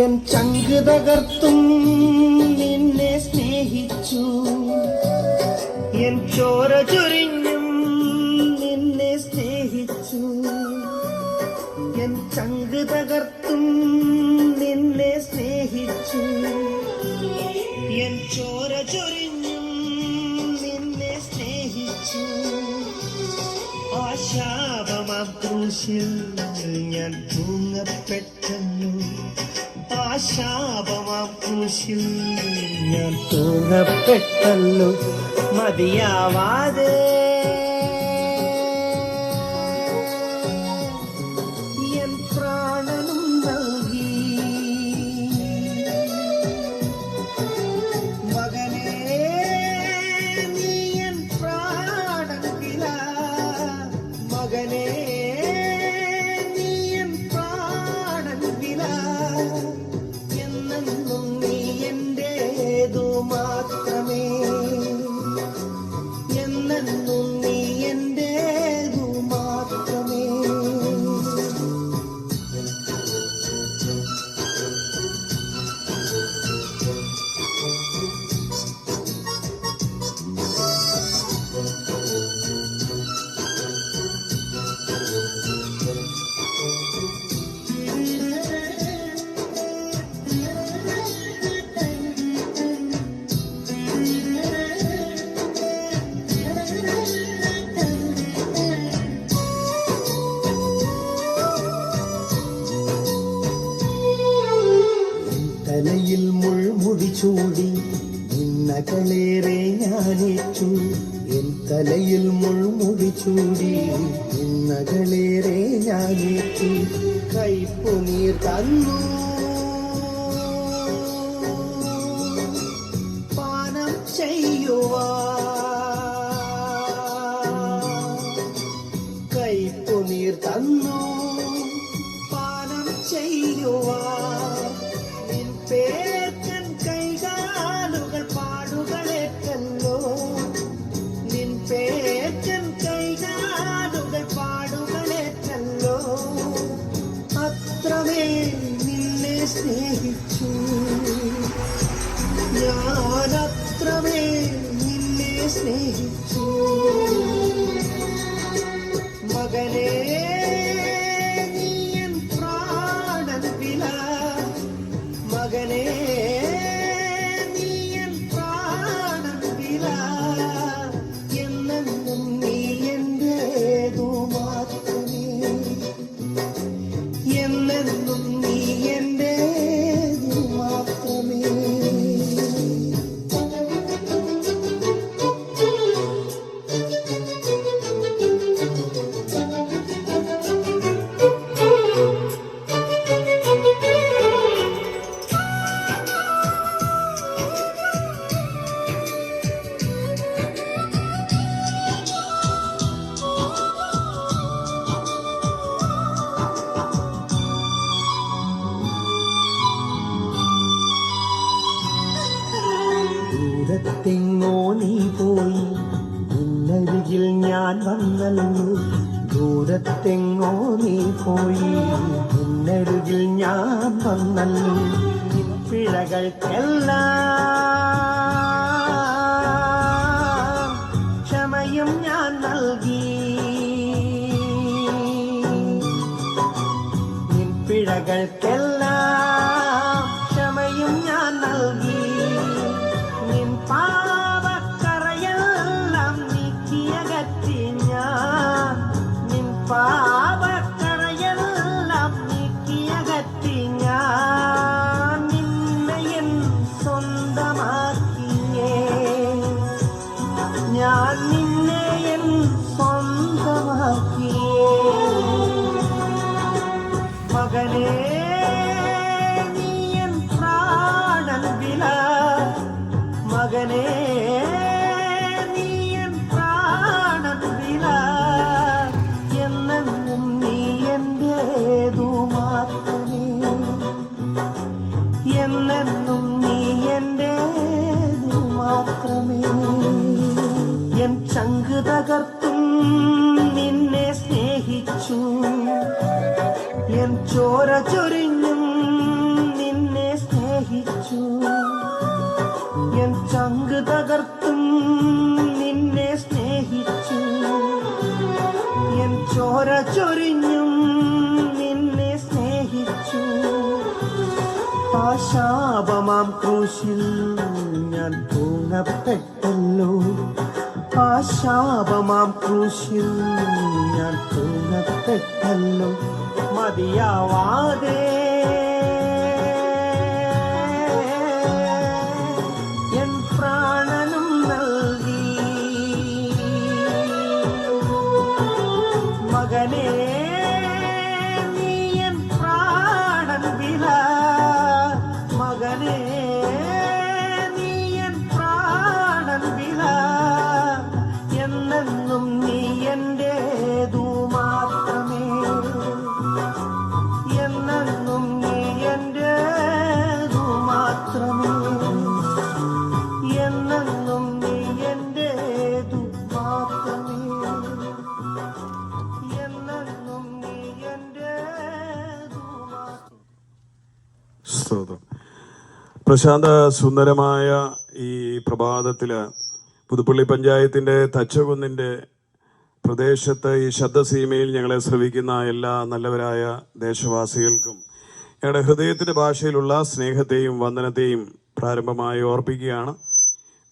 N ചങ്ക് തകർത്തും നിന്നെ സ്നേഹിച്ചു, N ചോര ചൊരിഞ്ഞും നിന്നെ സ്നേഹിച്ചു. എൻ ചങ്ക് തകർത്തും നിന്നെ സ്നേഹിച്ചു, എൻ ചോര ചൊരിഞ്ഞും നിന്നെ സ്നേഹിച്ചു. ആ ശാപമാം ക്രൂശിൽ ഞാൻ തൂങ്ങപ്പെട്ടു, ആ ശാപമാം ക്രൂശിൽ ഞാൻ തൂങ്ങപ്പെട്ടല്ലോ മതിയാവാതെ. എൻ പ്രാണനും നൽകി മകനേ, നീ എൻ പ്രാണൻ വില, മകനേ നീ എൻ പ്രാണൻ വില. എന്നെന്നും നീ എന്റേതു മാത്രമേ, എന്നെന്നും നീ എന്റേതു മാത്രമേ. തലയിൽ മുൾമുടി ചൂടി നിന്നകളേറെ ഞാനേറ്റു, എൻ തലയിൽ മുൾമുടി ചൂടി നിന്നകളേറെ ഞാനേറ്റു. കൈപ്പുനീർ തന്നു പാനം ചെയ്യുവാ, കൈപ്പുനീർ തന്നു പാനം ചെയ്യുവാ. പേർക്കൻ കൈകാലുകൾ പാടുകളേറ്റല്ലോ, നിൻ പേർക്കൻ കൈകാലുകൾ പാടുകളേറ്റല്ലോ. അത്രമേൽ നിന്നെ സ്നേഹിച്ചു ഞാൻ, അത്രമേൽ നിന്നെ സ്നേഹിച്ചു. മകനേ നീ എൻ പ്രാണൻ വില, മകനേ നീ എൻ പ്രാണൻ വില. എന്നെന്നും നീ എന്റേതു മാത്രമേ, എന്നെന്നും നീ എന്റേതു മാത്രമേ. ദൂരത്തെങ്ങോ നീ പോയി നിന്നരികിൽ ഞാൻ വന്നല്ലോ, ദൂരത്തെങ്ങോ നീ പോയി നിന്നരികിൽ ഞാൻ വന്നല്ലോ. നിൻ പിഴകൾക്കെല്ലാം ക്ഷമയും ഞാൻ നൽകി, നിൻ പിഴകൾക്കെല്ലാം ക്ഷമയും ഞാൻ നൽകി. നിൻ പാപക്കറയെല്ലാം നീക്കിയകറ്റി ഞാൻ, നിൻ പാപക്കറയെല്ലാം നീക്കിയകറ്റി ഞാൻ. നിന്നെ എൻ സ്വന്തമാക്കിയേ, ഞാൻ നിന്നെ എൻ സ്വന്തമാക്കിയേ. മകനേ നീ എൻ പ്രാണൻ വില, മകനേ നീ എൻ പ്രാണൻ വില. എന്നെന്നും നീ എന്റേതു മാത്രമേ, എന്നെന്നും നീ എന്റേതു മാത്രമേ. എൻ ചങ്ക് തകർത്തും നിന്നെ സ്നേഹിച്ചു, എൻ ചോര ചൊരിഞ്ഞും നിന്നെ ചോര ചൊരിഞ്ഞും നിന്നെ സ്നേഹിച്ചു. ആ ശാപമാം ക്രൂശിൽ ഞാൻ തൂങ്ങപ്പെട്ടല്ലോ. ആ ശാപമാം ക്രൂശിൽ ഞാൻ തൂങ്ങപ്പെട്ടല്ലോ. മതിയാവാതെ എൻ പ്രാണനും നൽകി. മകനേ നീ എൻ പ്രാണൻ വില. മകനേ നീ എൻ പ്രാണൻ വില. എന്നെന്നും നീ എന്റേതു മാത്രമേ. എന്നെന്നും നീ എന്റേതു മാത്രമേ. എന്നെന്നും നീ എന്റേതു മാത്രമേ. എന്നെന്നും നീ എന്റേതു മാത്രമേ. സ്തോത്രം. പ്രശാന്ത സുന്ദരമായ ഈ പ്രഭാതത്തില് പുതുപ്പള്ളി പഞ്ചായത്തിന്റെ തച്ചകുന്നിന്റെ പ്രദേശത്ത് ഈ ശബ്ദസീമയിൽ ഞങ്ങളെ ശ്രവിക്കുന്ന എല്ലാ നല്ലവരായ ദേശവാസികൾക്കും ഞങ്ങളുടെ ഹൃദയത്തിന്റെ ഭാഷയിലുള്ള സ്നേഹത്തെയും വന്ദനത്തെയും പ്രാരംഭമായി ഓർപ്പിക്കുകയാണ്.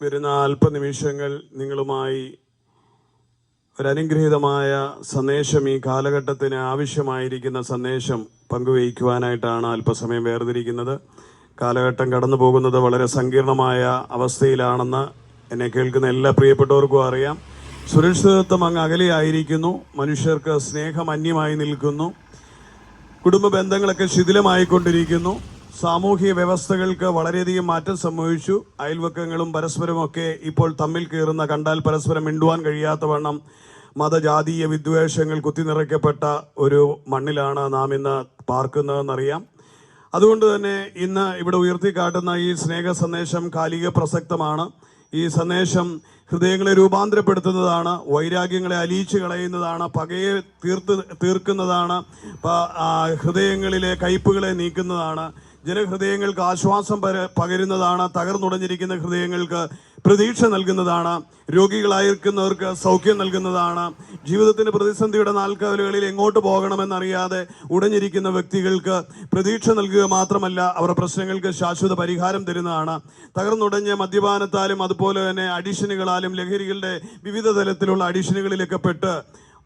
വരുന്ന അല്പനിമിഷങ്ങൾ നിങ്ങളുമായി ഒരനുഗ്രഹീതമായ സന്ദേശം, ഈ കാലഘട്ടത്തിന് ആവശ്യമായിരിക്കുന്ന സന്ദേശം പങ്കുവയ്ക്കുവാനായിട്ടാണ് അല്പസമയം വേർതിരിക്കുന്നത്. കാലഘട്ടം കടന്നു പോകുന്നത് വളരെ സങ്കീർണമായ അവസ്ഥയിലാണെന്ന് എന്നെ കേൾക്കുന്ന എല്ലാ പ്രിയപ്പെട്ടവർക്കും അറിയാം. സുരക്ഷിതത്വം അങ്ങ് അകലെയായിരിക്കുന്നു. മനുഷ്യർക്ക് സ്നേഹം അന്യമായി നിൽക്കുന്നു. കുടുംബ ബന്ധങ്ങളൊക്കെ ശിഥിലമായിക്കൊണ്ടിരിക്കുന്നു. സാമൂഹിക വ്യവസ്ഥകൾക്ക് വളരെയധികം മാറ്റം സംഭവിച്ചു. അയൽവക്കങ്ങളും പരസ്പരമൊക്കെ ഇപ്പോൾ തമ്മിൽ കയറുന്ന, കണ്ടാൽ പരസ്പരം മിണ്ടുവാൻ കഴിയാത്ത വണ്ണം മതജാതീയ വിദ്വേഷങ്ങൾ കുത്തിനിറയ്ക്കപ്പെട്ട ഒരു മണ്ണിലാണ് നാം ഇന്ന് പാർക്കുന്നതെന്നറിയാം. അതുകൊണ്ട് തന്നെ ഇന്ന് ഇവിടെ ഉയർത്തിക്കാട്ടുന്ന ഈ സ്നേഹ സന്ദേശം കാലിക പ്രസക്തമാണ്. ഈ സന്ദേശം ഹൃദയങ്ങളെ രൂപാന്തരപ്പെടുത്തുന്നതാണ്, വൈരാഗ്യങ്ങളെ അലിയിച്ചു കളയുന്നതാണ്, പകയെ തീർക്കുന്നതാണ്, ഹൃദയങ്ങളിലെ കയ്പുകളെ നീക്കുന്നതാണ്, ജനഹൃദയങ്ങൾക്ക് ആശ്വാസം പകരുന്നതാണ്, തകർന്നുടഞ്ഞിരിക്കുന്ന ഹൃദയങ്ങൾക്ക് പ്രതീക്ഷ നൽകുന്നതാണ്, രോഗികളായിരിക്കുന്നവർക്ക് സൗഖ്യം നൽകുന്നതാണ്, ജീവിതത്തിന്റെ പ്രതിസന്ധിയുടെ നാൽക്കാലുകളിൽ എങ്ങോട്ട് പോകണമെന്നറിയാതെ ഉടഞ്ഞിരിക്കുന്ന വ്യക്തികൾക്ക് പ്രതീക്ഷ നൽകുക മാത്രമല്ല, അവരുടെ പ്രശ്നങ്ങൾക്ക് ശാശ്വത പരിഹാരം തരുന്നതാണ്. തകർന്നുടഞ്ഞ മദ്യപാനത്താലും അതുപോലെ തന്നെ അഡിഷനുകളാലും ലഹരികളുടെ വിവിധ തലത്തിലുള്ള അഡിഷനുകളിലൊക്കെ പെട്ട്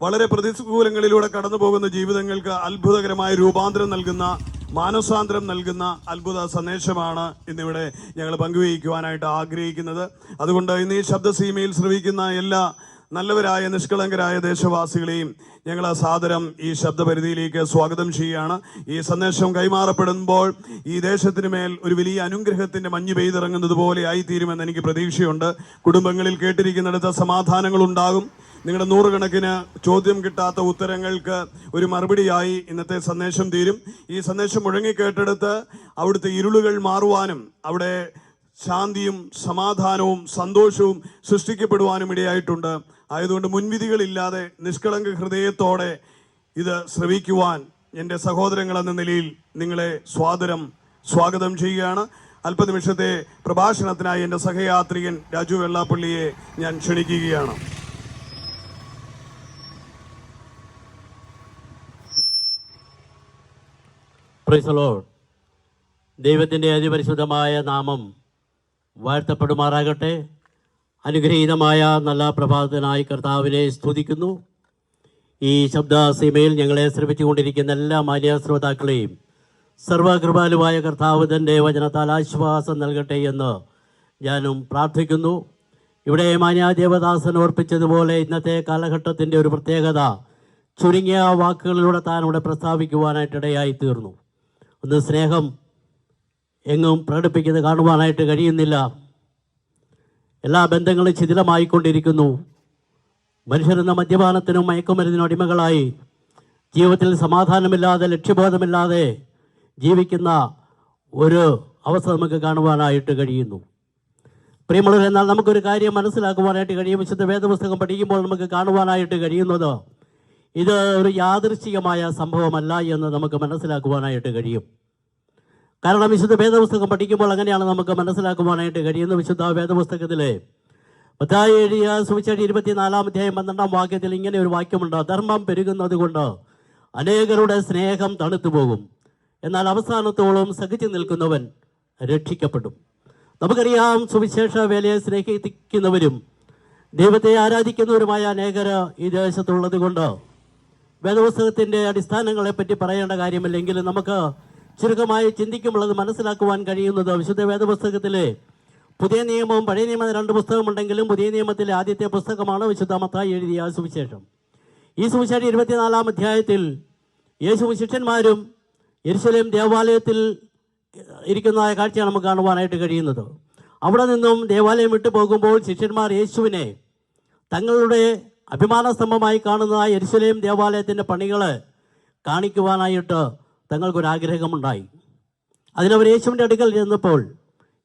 വളരെ പ്രതികൂലങ്ങളിലൂടെ കടന്നു പോകുന്ന ജീവിതങ്ങൾക്ക് അത്ഭുതകരമായ രൂപാന്തരം നൽകുന്ന, മാനസാന്തരം നൽകുന്ന അത്ഭുത സന്ദേശമാണ് ഇന്നിവിടെ ഞങ്ങൾ പങ്കുവയ്ക്കുവാനായിട്ട് ആഗ്രഹിക്കുന്നത്. അതുകൊണ്ട് ഇന്ന് ഈ ശബ്ദസീമയിൽ ശ്രവിക്കുന്ന എല്ലാ നല്ലവരായ നിഷ്കളങ്കരായ ദേശവാസികളെയും ഞങ്ങൾ സാദരം ഈ ശബ്ദപരിധിയിലേക്ക് സ്വാഗതം ചെയ്യുകയാണ്. ഈ സന്ദേശം കൈമാറപ്പെടുമ്പോൾ ഈ ദേശത്തിന് മേൽ ഒരു വലിയ അനുഗ്രഹത്തിന്റെ മഞ്ഞ് പെയ്തിറങ്ങുന്നത് പോലെ ആയിത്തീരുമെന്ന് എനിക്ക് പ്രതീക്ഷയുണ്ട്. കുടുംബങ്ങളിൽ കേട്ടിരിക്കുന്നിടത്ത് സമാധാനങ്ങൾ ഉണ്ടാകും. നിങ്ങളുടെ നൂറുകണക്കിന് ചോദ്യം കിട്ടാത്ത ഉത്തരങ്ങൾക്ക് ഒരു മറുപടിയായി ഇന്നത്തെ സന്ദേശം തീരും. ഈ സന്ദേശം മുഴങ്ങിക്കേട്ടെടുത്ത് അവിടുത്തെ ഇരുളുകൾ മാറുവാനും അവിടെ ശാന്തിയും സമാധാനവും സന്തോഷവും സൃഷ്ടിക്കപ്പെടുവാനും ഇടയായിട്ടുണ്ട്. ആയതുകൊണ്ട് മുൻവിധികളില്ലാതെ നിഷ്കളങ്ക ഹൃദയത്തോടെ ഇത് ശ്രവിക്കുവാൻ എൻ്റെ സഹോദരങ്ങൾ എന്ന നിലയിൽ നിങ്ങളെ സ്വാഗതം ചെയ്യുകയാണ്. അല്പനിമിഷത്തെ പ്രഭാഷണത്തിനായി എൻ്റെ സഹയാത്രികൻ രാജു വെള്ളാപ്പള്ളിയെ ഞാൻ ക്ഷണിക്കുകയാണ്. Praise the Lord. ദൈവത്തിൻ്റെ അതിപരിശുദ്ധമായ നാമം വാഴ്ത്തപ്പെടുമാറാകട്ടെ. അനുഗ്രഹീതമായ നല്ല പ്രഭാതത്തിനായി കർത്താവിനെ സ്തുതിക്കുന്നു. ഈ ശബ്ദസീമയിൽ ഞങ്ങളെ ശ്രമിച്ചുകൊണ്ടിരിക്കുന്ന എല്ലാ മാന്യ ശ്രോതാക്കളെയും സർവകൃപാലുവായ കർത്താവ് തൻ്റെ വചനത്താൽ ആശ്വാസം നൽകട്ടെ എന്ന് ഞാനും പ്രാർത്ഥിക്കുന്നു. ഇവിടെ മാന്യ ദേവദാസൻ ഓർപ്പിച്ചതുപോലെ ഇന്നത്തെ കാലഘട്ടത്തിൻ്റെ ഒരു പ്രത്യേകത ചുരുങ്ങിയ വാക്കുകളിലൂടെ താൻ ഇവിടെ പ്രസ്താവിക്കുവാനായിട്ടിടയായി തീർന്നു. ഒന്ന്, സ്നേഹം എങ്ങും പ്രകടിപ്പിക്കുന്നത് കാണുവാനായിട്ട് കഴിയുന്നില്ല. എല്ലാ ബന്ധങ്ങളും ശിഥിലമായിക്കൊണ്ടിരിക്കുന്നു. മനുഷ്യരെന്ന മദ്യപാനത്തിനും മയക്കുമരുന്നിനും അടിമകളായി ജീവിതത്തിൽ സമാധാനമില്ലാതെ ലക്ഷ്യബോധമില്ലാതെ ജീവിക്കുന്ന ഒരു അവസ്ഥ നമുക്ക് കാണുവാനായിട്ട് കഴിയുന്നു. പ്രിയമുള്ളവർ, എന്നാൽ നമുക്കൊരു കാര്യം മനസ്സിലാക്കുവാനായിട്ട് കഴിയും. വിശുദ്ധ വേദപുസ്തകം പഠിക്കുമ്പോൾ നമുക്ക് കാണുവാനായിട്ട് കഴിയുന്നത് ഇത് ഒരു യാദൃശ്ചികമായ സംഭവമല്ല എന്ന് നമുക്ക് മനസ്സിലാക്കുവാനായിട്ട് കഴിയും. കാരണം വിശുദ്ധ വേദപുസ്തകം പഠിക്കുമ്പോൾ അങ്ങനെയാണ് നമുക്ക് മനസ്സിലാക്കുവാനായിട്ട് കഴിയുന്നത്. വിശുദ്ധ വേദപുസ്തകത്തിലെ മത്തായി എഴുതിയ സുവിശേഷം 24-ാം അധ്യായം 12-ാം വാക്യത്തിൽ ഇങ്ങനെ ഒരു വാക്യമുണ്ട്: ധർമ്മം പെരുകുന്നത് കൊണ്ട് അനേകരുടെ സ്നേഹം തണുത്തു പോകും, എന്നാൽ അവസാനത്തോളം സഹിച്ചു നിൽക്കുന്നവൻ രക്ഷിക്കപ്പെടും. നമുക്കറിയാം, സുവിശേഷ വേലയെ സ്നേഹിക്കുന്നവരും ദൈവത്തെ ആരാധിക്കുന്നവരുമായ അനേകർ ഈ ദേശത്തുള്ളത് കൊണ്ട് വേദപുസ്തകത്തിൻ്റെ അടിസ്ഥാനങ്ങളെപ്പറ്റി പറയേണ്ട കാര്യമില്ലെങ്കിലും നമുക്ക് ചുരുക്കമായി ചിന്തിക്കുമ്പോൾ മനസ്സിലാക്കുവാൻ കഴിയുന്നത് വിശുദ്ധ വേദപുസ്തകത്തിലെ പുതിയ നിയമവും പഴയ നിയമം 2 പുസ്തകമുണ്ടെങ്കിലും പുതിയ നിയമത്തിലെ ആദ്യത്തെ പുസ്തകമാണ് വിശുദ്ധ മത്തായി എഴുതിയ സുവിശേഷം. ഈ സുവിശേഷം 24-ാം അധ്യായത്തിൽ യേശുവും ശിഷ്യന്മാരും യെരുശലേം ദേവാലയത്തിൽ ഇരിക്കുന്ന കാഴ്ചയാണ് നമുക്ക് കാണുവാനായിട്ട് കഴിയുന്നത്. അവിടെ നിന്നും ദേവാലയം വിട്ടു പോകുമ്പോൾ ശിഷ്യന്മാർ യേശുവിനെ തങ്ങളുടെ അഭിമാനസ്തംഭമായി കാണുന്ന യെരുശലേം ദേവാലയത്തിൻ്റെ പണികൾ കാണിക്കുവാനായിട്ട് തങ്ങൾക്കൊരാഗ്രഹമുണ്ടായി. അതിനവർ യേശുവിൻ്റെ അടുക്കൽ ചെന്നപ്പോൾ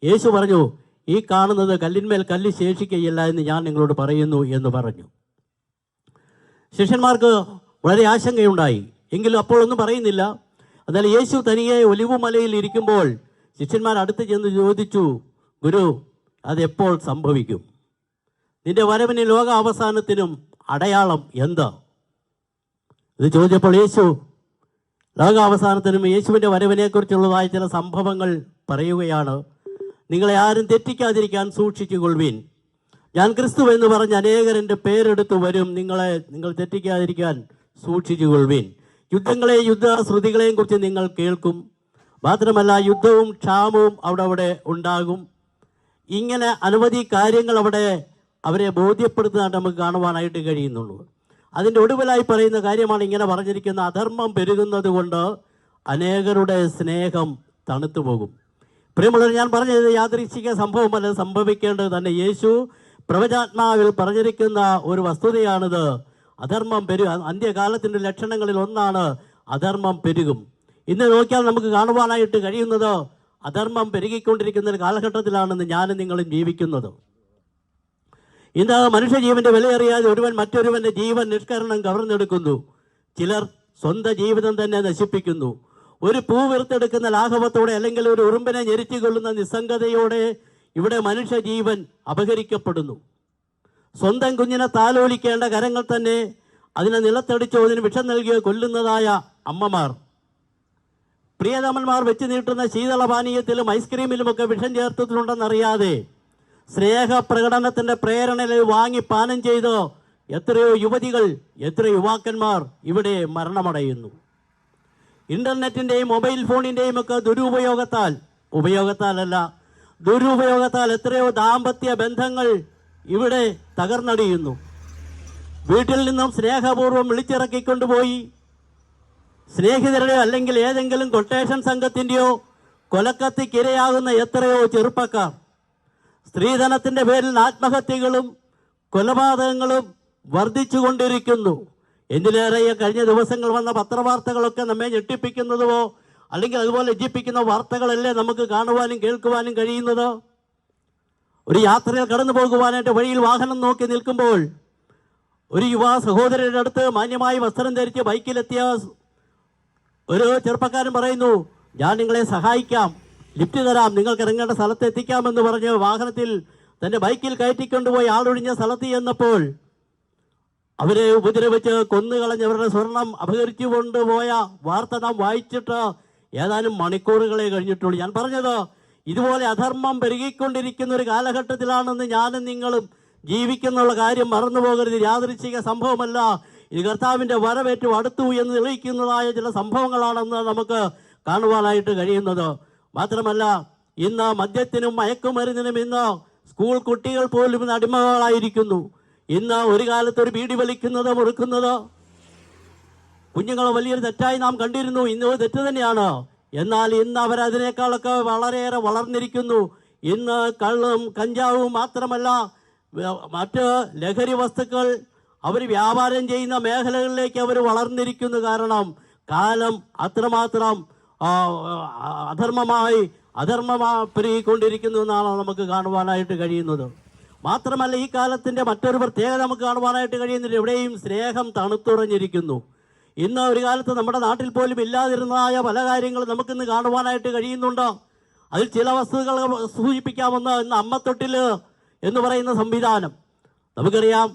യേശു പറഞ്ഞു, ഈ കാണുന്നത് കല്ലിന്മേൽ കല്ല് ശേഷിക്കുകയില്ല എന്ന് ഞാൻ നിങ്ങളോട് പറയുന്നു എന്ന് പറഞ്ഞു. ശിഷ്യന്മാർക്ക് വളരെ ആശങ്കയുണ്ടായി, എങ്കിലും അപ്പോൾ ഒന്നും പറയുന്നില്ല. എന്നാൽ യേശു തനിയെ ഒലിവുമലയിൽ ഇരിക്കുമ്പോൾ ശിഷ്യന്മാർ അടുത്ത് ചെന്ന് ചോദിച്ചു, ഗുരു, അതെപ്പോൾ സംഭവിക്കും? നിന്റെ വരവിന് ലോക അവസാനത്തിനും അടയാളം എന്താ? ഇത് ചോദിച്ചപ്പോൾ യേശു ലോകാവസാനത്തിനും യേശുവിൻ്റെ വരവിനെക്കുറിച്ചുള്ളതായ ചില സംഭവങ്ങൾ പറയുകയാണ്. നിങ്ങളെ ആരും തെറ്റിക്കാതിരിക്കാൻ സൂക്ഷിച്ചുകൊള്ളുവിൻ. ഞാൻ ക്രിസ്തു എന്ന് പറഞ്ഞ് അനേകർ എൻ്റെ പേരെടുത്ത് വരും. നിങ്ങൾ തെറ്റിക്കാതിരിക്കാൻ സൂക്ഷിച്ചുകൊള്ളുവിൻ. യുദ്ധങ്ങളെയും യുദ്ധശ്രുതികളെയും കുറിച്ച് നിങ്ങൾ കേൾക്കും. മാത്രമല്ല, യുദ്ധവും ക്ഷാമവും അവിടെ ഉണ്ടാകും. ഇങ്ങനെ അനവധി കാര്യങ്ങൾ അവരെ ബോധ്യപ്പെടുത്തുന്നതായിട്ട് നമുക്ക് കാണുവാനായിട്ട് കഴിയുന്നുള്ളൂ. അതിൻ്റെ ഒടുവിലായി പറയുന്ന കാര്യമാണ് ഇങ്ങനെ പറഞ്ഞിരിക്കുന്ന: അധർമ്മം പെരുകുന്നത് കൊണ്ട് അനേകരുടെ സ്നേഹം തണുത്തു പോകും. പ്രിയമുള്ളവർ, ഞാൻ പറഞ്ഞത് യാദൃശ്ചിക സംഭവമല്ല, സംഭവിക്കേണ്ടത് തന്നെ. യേശു പ്രവചനാത്മാവിൽ പറഞ്ഞിരിക്കുന്ന ഒരു വസ്തുതയാണിത്. അധർമ്മം അന്ത്യകാലത്തിൻ്റെ ലക്ഷണങ്ങളിൽ ഒന്നാണ് അധർമ്മം പെരുകും. ഇന്ന് നോക്കിയാൽ നമുക്ക് കാണുവാനായിട്ട് കഴിയുന്നത് അധർമ്മം പെരുകിക്കൊണ്ടിരിക്കുന്ന ഒരു കാലഘട്ടത്തിലാണെന്ന് ഞാനും നിങ്ങളും ജീവിക്കുന്നത്. ഇന്ന് മനുഷ്യജീവന്റെ വിലയറിയാതെ ഒരുവൻ മറ്റൊരുവന്റെ ജീവൻ നിഷ്കരണം കവർന്നെടുക്കുന്നു. ചിലർ സ്വന്തം ജീവിതം തന്നെ നശിപ്പിക്കുന്നു. ഒരു പൂ വീർത്തെടുക്കുന്ന ലാഘവത്തോടെ അല്ലെങ്കിൽ ഒരു ഉറുമ്പിനെ ഞെരിച്ചുകൊള്ളുന്ന നിസ്സംഗതയോടെ ഇവിടെ മനുഷ്യജീവൻ അപഹരിക്കപ്പെടുന്നു. സ്വന്തം കുഞ്ഞിനെ താലോലിക്കേണ്ട കരങ്ങൾ തന്നെ അതിനെ നിലത്തടിച്ചോ അതിന് വിഷം നൽകിയോ കൊല്ലുന്നതായ അമ്മമാർ, പ്രിയതമന്മാർ വെച്ച് നീട്ടുന്ന ശീതളപാനീയത്തിലും ഐസ്ക്രീമിലുമൊക്കെ വിഷം ചേർത്തിട്ടുണ്ടെന്നറിയാതെ സ്നേഹപ്രകടനത്തിൻ്റെ പ്രേരണയിൽ വാങ്ങി പാനം ചെയ്ത് എത്രയോ യുവതികൾ, എത്രയോ യുവാക്കന്മാർ ഇവിടെ മരണമടയുന്നു. ഇൻ്റർനെറ്റിൻ്റെയും മൊബൈൽ ഫോണിൻ്റെയും ഒക്കെ ദുരുപയോഗത്താൽ എത്രയോ ദാമ്പത്യ ബന്ധങ്ങൾ ഇവിടെ തകർന്നടിയുന്നു. വീട്ടിൽ നിന്നും സ്നേഹപൂർവ്വം വിളിച്ചിറക്കിക്കൊണ്ടുപോയി സ്നേഹിതരുടെയോ അല്ലെങ്കിൽ ഏതെങ്കിലും കൊട്ടേഷൻ സംഘത്തിൻ്റെയോ കൊലക്കത്തിക്കിരയാകുന്ന എത്രയോ ചെറുപ്പക്കാർ. സ്ത്രീധനത്തിൻ്റെ പേരിൽ ആത്മഹത്യകളും കൊലപാതകങ്ങളും വർദ്ധിച്ചുകൊണ്ടിരിക്കുന്നു. എന്തിലേറെ കഴിഞ്ഞ ദിവസങ്ങൾ വന്ന പത്രവാർത്തകളൊക്കെ നമ്മെ ഞെട്ടിപ്പിക്കുന്നതോ അല്ലെങ്കിൽ അതുപോലെ ലജ്ജിപ്പിക്കുന്ന വാർത്തകളല്ലേ നമുക്ക് കാണുവാനും കേൾക്കുവാനും കഴിയുന്നത്. ഒരു യാത്രയിൽ കടന്നു പോകുവാനായിട്ട് വഴിയിൽ വാഹനം നോക്കി നിൽക്കുമ്പോൾ ഒരു യുവാ സഹോദരൻ്റെ അടുത്ത് മാന്യമായി വസ്ത്രം ധരിച്ച് ബൈക്കിലെത്തിയ ഒരു ചെറുപ്പക്കാരൻ പറയുന്നു, ഞാൻ നിങ്ങളെ സഹായിക്കാം, ലിഫ്റ്റ് തരാം, നിങ്ങൾക്ക് ഇറങ്ങേണ്ട സ്ഥലത്ത് എത്തിക്കാമെന്ന് പറഞ്ഞ് വാഹനത്തിൽ തൻ്റെ ബൈക്കിൽ കയറ്റിക്കൊണ്ടുപോയി ആളൊഴിഞ്ഞ സ്ഥലത്ത് ചെന്നപ്പോൾ അവരെ ഉപദ്രവിച്ച് കൊന്നുകളഞ്ഞവരുടെ സ്വർണം അപഹരിച്ചു കൊണ്ടുപോയ വാർത്ത നാം വായിച്ചിട്ട് ഏതാനും മണിക്കൂറുകളെ കഴിഞ്ഞിട്ടുള്ളൂ. ഞാൻ പറഞ്ഞത് ഇതുപോലെ അധർമ്മം പെരുകിക്കൊണ്ടിരിക്കുന്ന ഒരു കാലഘട്ടത്തിലാണെന്ന് ഞാനും നിങ്ങളും ജീവിക്കുന്നുള്ള കാര്യം മറന്നു പോകരുത്. യാദൃച്ഛിക സംഭവമല്ല, ഇത് കർത്താവിൻ്റെ വരവേറ്റു അടുത്തു എന്ന് തെളിയിക്കുന്നതായ ചില സംഭവങ്ങളാണെന്ന് നമുക്ക് കാണുവാനായിട്ട് കഴിയുന്നത്. മാത്രമല്ല, ഇന്ന് മദ്യത്തിനും മയക്കുമരുന്നിനും ഇന്ന് സ്കൂൾ കുട്ടികൾ പോലും ഇന്ന് അടിമകളായിരിക്കുന്നു. ഇന്ന് ഒരു കാലത്ത് ഒരു ബീഡി വലിക്കുന്നത് മുറുക്കുന്നത് കുഞ്ഞുങ്ങൾ വലിയൊരു തെറ്റായി നാം കണ്ടിരുന്നു. ഇന്ന് തെറ്റ് തന്നെയാണ്. എന്നാൽ ഇന്ന് അവരതിനേക്കാളൊക്കെ വളരെയേറെ വളർന്നിരിക്കുന്നു. ഇന്ന് കള്ളും കഞ്ചാവും മാത്രമല്ല മറ്റ് ലഹരി വസ്തുക്കൾ അവർ വ്യാപാരം ചെയ്യുന്ന മേഖലകളിലേക്ക് അവർ വളർന്നിരിക്കുന്നു. കാരണം കാലം അത്രമാത്രം പെരുകിക്കൊണ്ടിരിക്കുന്നു എന്നാണ് നമുക്ക് കാണുവാനായിട്ട് കഴിയുന്നത്. മാത്രമല്ല, ഈ കാലത്തിൻ്റെ മറ്റൊരു പ്രത്യേകത നമുക്ക് കാണുവാനായിട്ട് കഴിയുന്നില്ല. എവിടെയും സ്നേഹം തണുത്തുറഞ്ഞിരിക്കുന്നു. ഇന്ന് ഒരു കാലത്ത് നമ്മുടെ നാട്ടിൽ പോലും ഇല്ലാതിരുന്നതായ പല കാര്യങ്ങളും നമുക്കിന്ന് കാണുവാനായിട്ട് കഴിയുന്നുണ്ട്. അതിൽ ചില വസ്തുക്കൾ സൂചിപ്പിക്കാമെന്ന്. ഇന്ന് അമ്മത്തൊട്ടിൽ എന്ന് പറയുന്ന സംവിധാനം. നമുക്കറിയാം,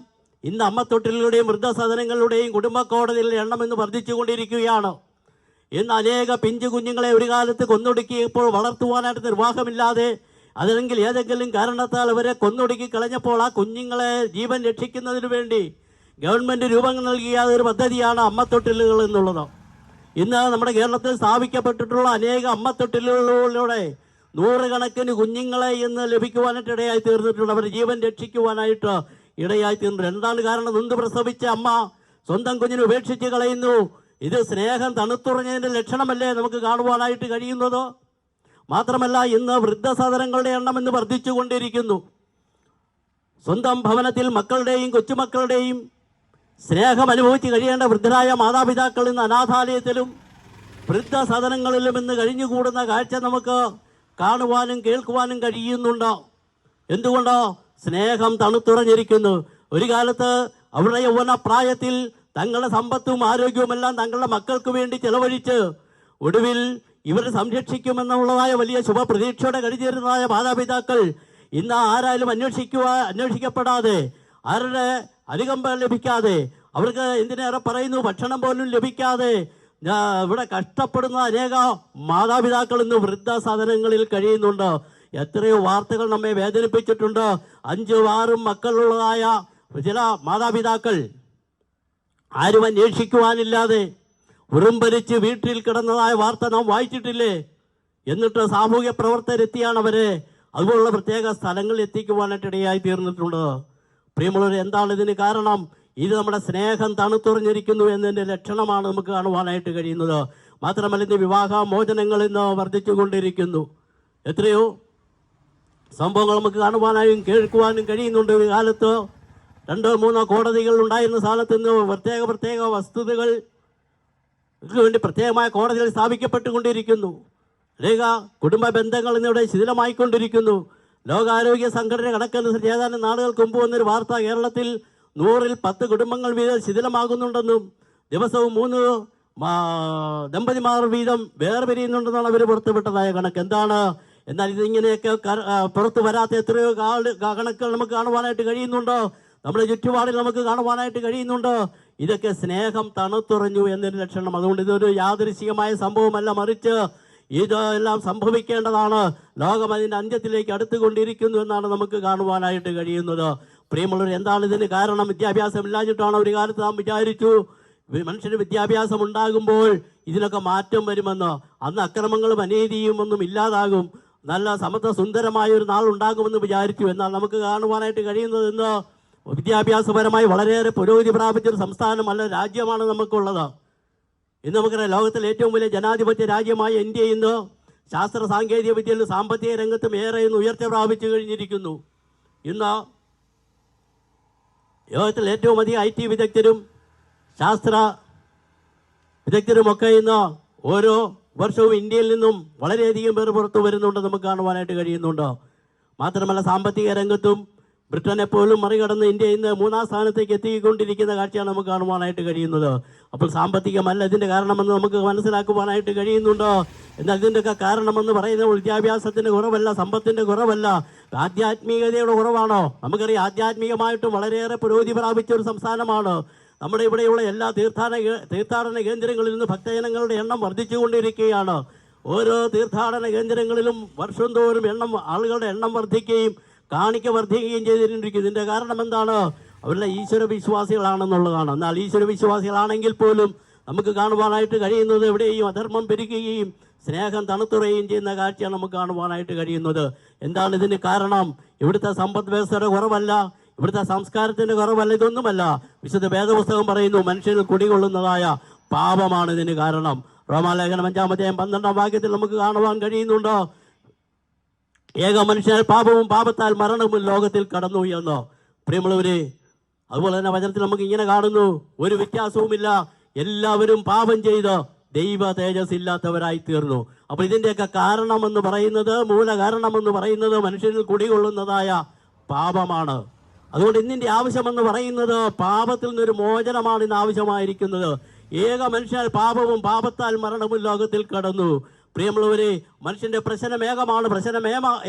ഇന്ന് അമ്മത്തൊട്ടിലുടെയും വൃദ്ധസദനങ്ങളുടെയും കുടുംബ കോടതികളുടെ എണ്ണം ഇന്ന് വർദ്ധിച്ചുകൊണ്ടിരിക്കുകയാണ്. ഇന്ന് അനേക പിഞ്ചു കുഞ്ഞുങ്ങളെ ഒരു കാലത്ത് കൊന്നൊടുക്കിയപ്പോൾ വളർത്തുവാനായിട്ട് നിർവാഹമില്ലാതെ അതല്ലെങ്കിൽ ഏതെങ്കിലും കാരണത്താൽ അവരെ കൊന്നൊടുക്കി കളഞ്ഞപ്പോൾ ആ കുഞ്ഞുങ്ങളെ ജീവൻ രക്ഷിക്കുന്നതിന് വേണ്ടി ഗവൺമെൻറ് രൂപം നൽകിയ ഒരു പദ്ധതിയാണ് അമ്മത്തൊട്ടിലുകൾ എന്നുള്ളത്. ഇന്ന് നമ്മുടെ കേരളത്തിൽ സ്ഥാപിക്കപ്പെട്ടിട്ടുള്ള അനേക അമ്മത്തൊട്ടിലുകളിലൂടെ നൂറുകണക്കിന് കുഞ്ഞുങ്ങളെ ഇന്ന് ലഭിക്കുവാനായിട്ട് ഇടയായി തീർന്നിട്ടുണ്ട്. അവർ ജീവൻ രക്ഷിക്കുവാനായിട്ട് ഇടയായി തീർന്നിട്ടുണ്ട്. എന്താണ് കാരണം? നൊന്ത് പ്രസവിച്ച അമ്മ സ്വന്തം കുഞ്ഞിനെ ഉപേക്ഷിച്ച് കളയുന്നു. ഇത് സ്നേഹം തണുത്തുറഞ്ഞതിൻ്റെ ലക്ഷണമല്ലേ നമുക്ക് കാണുവാനായിട്ട് കഴിയുന്നത്? മാത്രമല്ല, ഇന്ന് വൃദ്ധസദനങ്ങളുടെ എണ്ണം ഇന്ന് വർദ്ധിച്ചുകൊണ്ടിരിക്കുന്നു. സ്വന്തം ഭവനത്തിൽ മക്കളുടെയും കൊച്ചുമക്കളുടെയും സ്നേഹം അനുഭവിച്ച് കഴിയേണ്ട വൃദ്ധരായ മാതാപിതാക്കൾ ഇന്ന് അനാഥാലയത്തിലും വൃദ്ധസദനങ്ങളിലും ഇന്ന് കഴിഞ്ഞുകൂടുന്ന കാഴ്ച നമുക്ക് കാണുവാനും കേൾക്കുവാനും കഴിയുന്നുണ്ട്. എന്തുകൊണ്ടോ? സ്നേഹം തണുത്തുറഞ്ഞിരിക്കുന്നു. ഒരു കാലത്ത് അവരുടെ യൗവന പ്രായത്തിൽ തങ്ങളുടെ സമ്പത്തും ആരോഗ്യവുമെല്ലാം തങ്ങളുടെ മക്കൾക്ക് വേണ്ടി ചെലവഴിച്ച് ഒടുവിൽ ഇവരെ സംരക്ഷിക്കുമെന്നുള്ളതായ വലിയ ശുഭപ്രതീക്ഷയോടെ കഴിഞ്ഞിരുന്നതായ മാതാപിതാക്കൾ ഇന്ന് ആരായാലും അന്വേഷിക്കപ്പെടാതെ, ആരുടെ അനുകമ്പ ലഭിക്കാതെ, അവർക്ക് എന്തിനേറെ പറയുന്നു, ഭക്ഷണം പോലും ലഭിക്കാതെ ഇവിടെ കഷ്ടപ്പെടുന്ന അനേക മാതാപിതാക്കൾ ഇന്ന് വൃദ്ധസദനങ്ങളിൽ കഴിയുന്നുണ്ട്. എത്രയോ വാർത്തകൾ നമ്മെ വേദനിപ്പിച്ചിട്ടുണ്ട്. 5-6 മക്കളുള്ളതായ ചില മാതാപിതാക്കൾ ആരും അന്വേഷിക്കുവാനില്ലാതെ ഉറുമ്പരിച്ച് വീട്ടിൽ കിടന്നതായ വാർത്ത നാം വായിച്ചിട്ടില്ലേ? എന്നിട്ട് സാമൂഹ്യ പ്രവർത്തകരെത്തിയാണ് അവരെ അതുപോലുള്ള പ്രത്യേക സ്ഥലങ്ങളിൽ എത്തിക്കുവാനായിട്ട് ഇടയായി തീർന്നിട്ടുണ്ട്. പ്രിയമുള്ളവർ, എന്താണ് ഇതിന് കാരണം? ഇത് നമ്മുടെ സ്നേഹം തണുത്തുറഞ്ഞിരിക്കുന്നു എന്നതിൻ്റെ ലക്ഷണമാണ് നമുക്ക് കാണുവാനായിട്ട് കഴിയുന്നത്. മാത്രമല്ല, ഇന്ന് വിവാഹ മോചനങ്ങൾ ഇന്ന് വർദ്ധിച്ചുകൊണ്ടിരിക്കുന്നു. എത്രയോ സംഭവങ്ങൾ നമുക്ക് കാണുവാനായും കേൾക്കുവാനും കഴിയുന്നുണ്ട്. ഒരു കാലത്ത് 2-3 കോടതികൾ ഉണ്ടായിരുന്ന സ്ഥലത്ത് നിന്ന് പ്രത്യേക വസ്തുതകൾ വേണ്ടി പ്രത്യേകമായ കോടതികൾ സ്ഥാപിക്കപ്പെട്ടുകൊണ്ടിരിക്കുന്നു. അനേക കുടുംബ ബന്ധങ്ങൾ ഇന്നിവിടെ ശിഥിലമായിക്കൊണ്ടിരിക്കുന്നു. ലോകാരോഗ്യ സംഘടന കണക്കനുസരിച്ച് ഏതാനും നാളുകൾക്ക് മുമ്പ് വന്നൊരു വാർത്ത, കേരളത്തിൽ 100-ൽ 10 കുടുംബങ്ങൾ വീതം ശിഥിലമാകുന്നുണ്ടെന്നും ദിവസവും 3 ദമ്പതിമാർ വീതം വേർപിരിയുന്നുണ്ടെന്നാണ് അവർ പുറത്തുവിട്ടതായ കണക്ക്. എന്താണ്? എന്നാൽ ഇതിങ്ങനെയൊക്കെ പുറത്തു വരാത്ത എത്രയോ കണക്കുകൾ നമുക്ക് കാണുവാനായിട്ട് കഴിയുന്നുണ്ടോ? നമ്മുടെ ചുറ്റുപാടിൽ നമുക്ക് കാണുവാനായിട്ട് കഴിയുന്നുണ്ട്. ഇതൊക്കെ സ്നേഹം തണുത്തുറഞ്ഞു എന്നൊരു ലക്ഷണം. അതുകൊണ്ട് ഇതൊരു യാദൃശികമായ സംഭവമല്ല, മറിച്ച് ഇതെല്ലാം സംഭവിക്കേണ്ടതാണ്. ലോകം അതിൻ്റെ അന്ത്യത്തിലേക്ക് അടുത്തുകൊണ്ടിരിക്കുന്നു എന്നാണ് നമുക്ക് കാണുവാനായിട്ട് കഴിയുന്നത്. പ്രിയമുള്ളവർ, എന്താണ് ഇതിന് കാരണം? വിദ്യാഭ്യാസം ഇല്ലാഞ്ഞിട്ടാണ്. ഒരു കാലത്ത് നാം വിചാരിച്ചു മനുഷ്യന് വിദ്യാഭ്യാസം ഉണ്ടാകുമ്പോൾ ഇതിനൊക്കെ മാറ്റം വരുമെന്ന്. അന്ന് അക്രമങ്ങളും അനീതിയും ഒന്നും ഇല്ലാതാകും, നല്ല സമത്വ സുന്ദരമായ ഒരു നാൾ ഉണ്ടാകുമെന്ന് വിചാരിച്ചു. എന്നാൽ നമുക്ക് കാണുവാനായിട്ട് കഴിയുന്നത് ഇന്ന് വിദ്യാഭ്യാസപരമായി വളരെയേറെ പുരോഗതി പ്രാപിച്ചൊരു സംസ്ഥാനമല്ല, രാജ്യമാണ് നമുക്കുള്ളത്. ഇന്ന് നമുക്കറിയാം, ലോകത്തിലെ ഏറ്റവും വലിയ ജനാധിപത്യ രാജ്യമായ ഇന്ത്യ ഇന്ന് ശാസ്ത്ര സാങ്കേതിക വിദ്യയിലും സാമ്പത്തിക രംഗത്തും ഏറെ ഇന്ന് ഉയർച്ച പ്രാപിച്ചു കഴിഞ്ഞിരിക്കുന്നു. ഇന്ന് ലോകത്തിൽ ഏറ്റവും അധികം IT വിദഗ്ധരും ശാസ്ത്ര വിദഗ്ധരുമൊക്കെ ഇന്ന് ഓരോ വർഷവും ഇന്ത്യയിൽ നിന്നും വളരെയധികം പേർ പുറത്തു വരുന്നുണ്ട്, നമുക്ക് കാണുവാനായിട്ട് കഴിയുന്നുണ്ട്. മാത്രമല്ല, സാമ്പത്തിക രംഗത്തും ബ്രിട്ടനെ പോലും മറികടന്ന് ഇന്ത്യ ഇന്ന് 3-ാം സ്ഥാനത്തേക്ക് എത്തിക്കൊണ്ടിരിക്കുന്ന കാഴ്ചയാണ് നമുക്ക് കാണുവാനായിട്ട് കഴിയുന്നത്. അപ്പോൾ സാമ്പത്തികമല്ല ഇതിൻ്റെ കാരണമെന്ന് നമുക്ക് മനസ്സിലാക്കുവാനായിട്ട് കഴിയുന്നുണ്ട്. എന്നാൽ ഇതിൻ്റെയൊക്കെ കാരണമെന്ന് പറയുന്നത് വിദ്യാഭ്യാസത്തിൻ്റെ കുറവല്ല, സമ്പത്തിൻ്റെ കുറവല്ല, ആധ്യാത്മികതയുടെ കുറവാണോ? നമുക്കറിയാം, ആധ്യാത്മികമായിട്ടും വളരെയേറെ പുരോഗതി പ്രാപിച്ച ഒരു സംസ്ഥാനമാണ് നമ്മുടെ ഇവിടെയുള്ള എല്ലാ തീർത്ഥാടന കേന്ദ്രങ്ങളിൽ നിന്ന് ഭക്തജനങ്ങളുടെ എണ്ണം വർദ്ധിച്ചുകൊണ്ടിരിക്കുകയാണ്. ഓരോ തീർത്ഥാടന കേന്ദ്രങ്ങളിലും വർഷം തോറും ആളുകളുടെ എണ്ണം വർദ്ധിക്കുകയും കാണിക്ക വർദ്ധിക്കുകയും ചെയ്തിരിക്കുന്നു. ഇതിൻ്റെ കാരണം എന്താണ്? അവരുടെ ഈശ്വര വിശ്വാസികളാണെന്നുള്ളതാണ്. എന്നാൽ ഈശ്വര വിശ്വാസികളാണെങ്കിൽ പോലും നമുക്ക് കാണുവാനായിട്ട് കഴിയുന്നത് എവിടെയും അധർമ്മം പെരുകുകയും സ്നേഹം തണുത്തുറയുകയും ചെയ്യുന്ന കാഴ്ചയാണ് നമുക്ക് കാണുവാനായിട്ട് കഴിയുന്നത്. എന്താണ് ഇതിന് കാരണം? ഇവിടുത്തെ സമ്പദ് വ്യവസ്ഥയുടെ കുറവല്ല, ഇവിടുത്തെ സംസ്കാരത്തിൻ്റെ കുറവല്ല, ഇതൊന്നുമല്ല. വിശുദ്ധ വേദപുസ്തകം പറയുന്നു, മനുഷ്യനിൽ കുടികൊള്ളുന്നതായ പാപമാണ് ഇതിന് കാരണം. റോമാലേഖനം 5-ാം വാക്യത്തിൽ നമുക്ക് കാണുവാൻ കഴിയുന്നുണ്ട്, ഏക മനുഷ്യനാൽ പാപവും പാപത്താൽ മരണവും ലോകത്തിൽ കടന്നു എന്ന്. പ്രിയമുള്ളവരെ, അതുപോലെ തന്നെ വചനത്തിൽ നമുക്ക് ഇങ്ങനെ കാണുന്നു, ഒരു വ്യത്യാസവുമില്ല, എല്ലാവരും പാപം ചെയ്ത് ദൈവ തേജസ് ഇല്ലാത്തവരായി തീർന്നു. അപ്പോൾ ഇതിൻ്റെയൊക്കെ കാരണമെന്ന് പറയുന്നത്, മൂല കാരണമെന്ന് പറയുന്നത് മനുഷ്യനിൽ കുടികൊള്ളുന്നതായ പാപമാണ്. അതുകൊണ്ട് ഇന്നിൻ്റെ ആവശ്യമെന്ന് പറയുന്നത് പാപത്തിൽ നിന്നൊരു മോചനമാണ് ഇന്ന് ആവശ്യമായിരിക്കുന്നത്. ഏക മനുഷ്യനാൽ പാപവും പാപത്താൽ മരണവും ലോകത്തിൽ കടന്നു. പ്രിയമുള്ളവരെ, മനുഷ്യൻ്റെ പ്രശ്നം ഏകമാണ്. പ്രശ്നം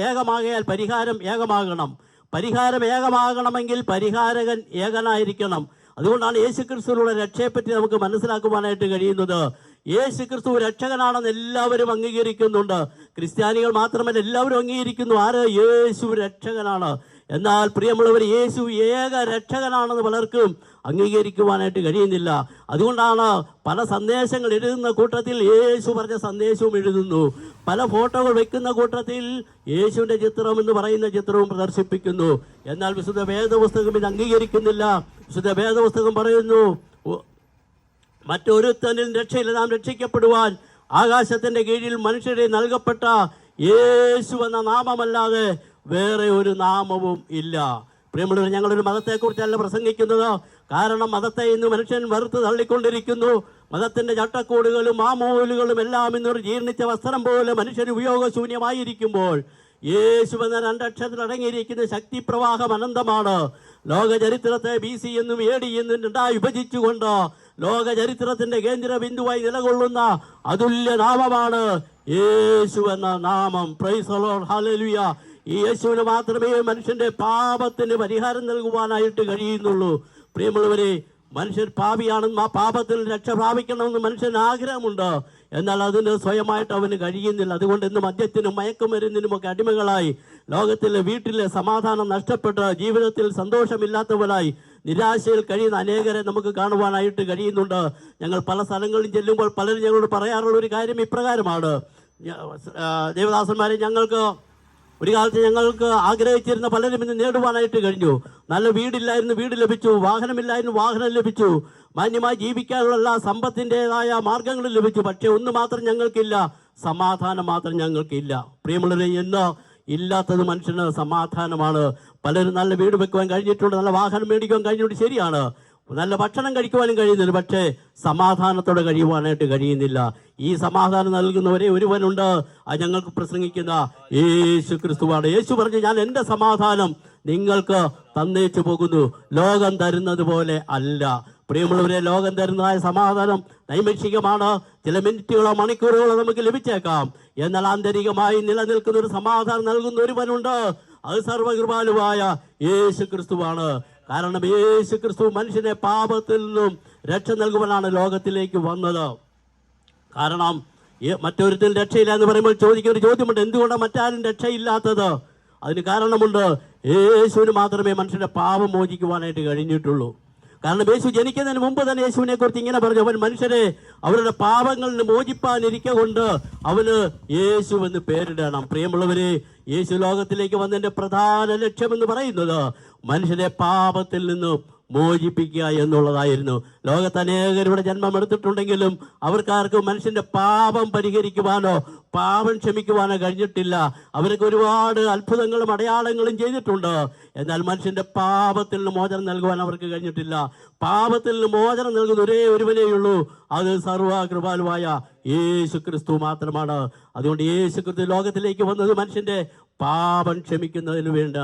ഏകമാകയാൽ പരിഹാരം ഏകമാകണം. പരിഹാരം ഏകമാകണമെങ്കിൽ പരിഹാരകൻ ഏകനായിരിക്കണം. അതുകൊണ്ടാണ് യേശുക്രിസ്തുവിലുള്ള രക്ഷയെപ്പറ്റി നമുക്ക് മനസ്സിലാക്കുവാനായിട്ട് കഴിയുന്നത്. യേശുക്രിസ്തു രക്ഷകനാണെന്ന് എല്ലാവരും അംഗീകരിക്കുന്നുണ്ട്. ക്രിസ്ത്യാനികൾ മാത്രമല്ല, എല്ലാവരും അംഗീകരിക്കുന്നു ആര്? യേശു രക്ഷകനാണ്. എന്നാൽ പ്രിയമുള്ളവർ, യേശു ഏക രക്ഷകനാണെന്ന് പലർക്കും അംഗീകരിക്കുവാനായിട്ട് കഴിയുന്നില്ല. അതുകൊണ്ടാണ് പല സന്ദേശങ്ങൾ എഴുതുന്ന കൂട്ടത്തിൽ യേശു പറഞ്ഞ സന്ദേശവും എഴുതുന്നു. പല ഫോട്ടോകൾ വെക്കുന്ന കൂട്ടത്തിൽ യേശുവിൻ്റെ ചിത്രം എന്ന് പറയുന്ന ചിത്രവും പ്രദർശിപ്പിക്കുന്നു. എന്നാൽ വിശുദ്ധ വേദപുസ്തകം ഇത് അംഗീകരിക്കുന്നില്ല. വിശുദ്ധ വേദപുസ്തകം പറയുന്നു, മറ്റൊരുത്തനും രക്ഷയില്ല, നാം രക്ഷിക്കപ്പെടുവാൻ ആകാശത്തിന്റെ കീഴിൽ മനുഷ്യരെ നൽകപ്പെട്ട യേശു എന്ന നാമമല്ലാതെ വേറെ ഒരു നാമവും ഇല്ല. പ്രിയമുള്ളവർ, ഞങ്ങളൊരു മതത്തെക്കുറിച്ചല്ല പ്രസംഗിക്കുന്നത്. കാരണം മതത്തെ ഇന്ന് മനുഷ്യൻ വെറുത്ത് തള്ളിക്കൊണ്ടിരിക്കുന്നു. മതത്തിന്റെ ചട്ടക്കൂടുകളും മാമൂലുകളും എല്ലാം ഇന്നൊരു ജീർണിച്ച വസ്ത്രം പോലെ മനുഷ്യന് ഉപയോഗശൂന്യമായിരിക്കുമ്പോൾ യേശു എന്ന രണ്ടക്ഷരത്തിൽ അടങ്ങിയിരിക്കുന്ന ശക്തിപ്രവാഹം അനന്തമാണ്. ലോക ചരിത്രത്തെ BC എന്നും AD എന്നും രണ്ടായി വിഭജിച്ചുകൊണ്ട് ലോക ചരിത്രത്തിന്റെ കേന്ദ്ര ബിന്ദുവായി നിലകൊള്ളുന്ന അതുല്യ നാമമാണ് യേശു എന്ന നാമം. Praise the Lord, hallelujah. ഈ യേശുവിന് മാത്രമേ മനുഷ്യന്റെ പാപത്തിന് പരിഹാരം നൽകുവാനായിട്ട് കഴിയുന്നുള്ളൂ. പ്രിയമുള്ളവരെ, മനുഷ്യർ പാപിയാണെന്നും ആ പാപത്തിൽ രക്ഷ പ്രാപിക്കണമെന്ന് മനുഷ്യന് ആഗ്രഹമുണ്ട്. എന്നാൽ അതിന് സ്വയമായിട്ട് അവന് കഴിയുന്നില്ല. അതുകൊണ്ട് ഇന്ന് മദ്യത്തിനും മയക്കുമരുന്നിനുമൊക്കെ അടിമകളായി ലോകത്തിലെ വീട്ടിലെ സമാധാനം നഷ്ടപ്പെട്ട് ജീവിതത്തിൽ സന്തോഷമില്ലാത്തവരായി നിരാശയിൽ കഴിയുന്ന അനേകരെ നമുക്ക് കാണുവാനായിട്ട് കഴിയുന്നുണ്ട്. ഞങ്ങൾ പല സ്ഥലങ്ങളിലും ചെല്ലുമ്പോൾ പലരും ഞങ്ങളോട് പറയാറുള്ള ഒരു കാര്യം ഇപ്രകാരമാണ്: ദേവദാസന്മാരെ, ഒരു കാലത്ത് ഞങ്ങൾക്ക് ആഗ്രഹിച്ചിരുന്ന പലരും ഇന്ന് നേടുവാനായിട്ട് കഴിഞ്ഞു. നല്ല വീടില്ലായിരുന്നു, വീട് ലഭിച്ചു. വാഹനമില്ലായിരുന്നു, വാഹനം ലഭിച്ചു. മാന്യമായി ജീവിക്കാനുള്ള എല്ലാ സമ്പത്തിൻ്റെതായ മാർഗങ്ങളും ലഭിച്ചു. പക്ഷേ ഒന്ന് മാത്രം ഞങ്ങൾക്കില്ല, സമാധാനം മാത്രം ഞങ്ങൾക്കില്ല. പ്രിയമുള്ളവരെ, ഇന്ന് ഇല്ലാത്തത് മനുഷ്യന് സമാധാനമാണ്. പലരും നല്ല വീട് വെക്കുവാൻ കഴിഞ്ഞിട്ടുണ്ട്, നല്ല വാഹനം മേടിക്കുവാൻ കഴിഞ്ഞിട്ടുണ്ട്, ശരിയാണ്. നല്ല ഭക്ഷണം കഴിക്കുവാനും കഴിയുന്നില്ല. പക്ഷേ സമാധാനത്തോടെ കഴിയുവാനായിട്ട് കഴിയുന്നില്ല. ഈ സമാധാനം നൽകുന്ന ഒരേ ഒരുവനുണ്ട്, അത് ഞങ്ങൾക്ക് പ്രസംഗിക്കുന്ന യേശു ക്രിസ്തുവാണ്. യേശു പറഞ്ഞു, ഞാൻ എൻ്റെ സമാധാനം നിങ്ങൾക്ക് തന്നേച്ചു പോകുന്നു, ലോകം തരുന്നത് പോലെ അല്ല. പ്രിയമുള്ളവരെ, ലോകം തരുന്നതായ സമാധാനം നൈമിഷികമാണ്. ചില മിനിറ്റുകളോ മണിക്കൂറുകളോ നമുക്ക് ലഭിച്ചേക്കാം. എന്നാൽ ആന്തരികമായി നിലനിൽക്കുന്ന ഒരു സമാധാനം നൽകുന്ന ഒരുവനുണ്ട്, അത് സർവകൃപാലുവായ യേശു ക്രിസ്തുവാണ്. കാരണം യേശു ക്രിസ്തു മനുഷ്യനെ പാപത്തിൽ നിന്നും രക്ഷ നൽകുവാനാണ് ലോകത്തിലേക്ക് വന്നത്. കാരണം മറ്റൊരുത്തിൽ രക്ഷയില്ല എന്ന് പറയുമ്പോൾ ചോദിക്കുന്ന ഒരു ചോദ്യമുണ്ട്: എന്തുകൊണ്ടാണ് മറ്റാരും രക്ഷയില്ലാത്തത്? അതിന് കാരണമുണ്ട്. യേശുവിന് മാത്രമേ മനുഷ്യന്റെ പാപം മോചിക്കുവാനായിട്ട് കഴിഞ്ഞിട്ടുള്ളൂ. കാരണം യേശു ജനിക്കുന്നതിന് മുമ്പ് തന്നെ യേശുവിനെ കുറിച്ച് ഇങ്ങനെ പറഞ്ഞു: അവൻ മനുഷ്യരെ അവരുടെ പാപങ്ങളിൽ നിന്ന് മോചിപ്പാനിരിക്കൊണ്ട് അവന് യേശു എന്ന് പേരിടണം. പ്രിയമുള്ളവരെ, യേശു ലോകത്തിലേക്ക് വന്നതിന്റെ പ്രധാന ലക്ഷ്യമെന്ന് പറയുന്നത് മനുഷ്യരെ പാപത്തിൽ നിന്നും മോചിപ്പിക്കുക എന്നുള്ളതായിരുന്നു. ലോകത്ത് അനേകരുടെ ജന്മം എടുത്തിട്ടുണ്ടെങ്കിലും അവർക്കാർക്കും മനുഷ്യന്റെ പാപം പരിഹരിക്കുവാനോ പാപം ക്ഷമിക്കുവാനോ കഴിഞ്ഞിട്ടില്ല. അവർക്ക് ഒരുപാട് അത്ഭുതങ്ങളും അടയാളങ്ങളും ചെയ്തിട്ടുണ്ട്. എന്നാൽ മനുഷ്യന്റെ പാപത്തിൽ നിന്ന് മോചനം നൽകുവാൻ അവർക്ക് കഴിഞ്ഞിട്ടില്ല. പാപത്തിൽ നിന്ന് മോചനം നൽകുന്ന ഒരേ ഒരുവനേയുള്ളൂ, അത് സർവകൃപാലുവായ യേശു ക്രിസ്തു മാത്രമാണ്. അതുകൊണ്ട് യേശു ക്രിസ്തു ലോകത്തിലേക്ക് വന്നത് മനുഷ്യന്റെ പാപം ക്ഷമിക്കുന്നതിന് വേണ്ട.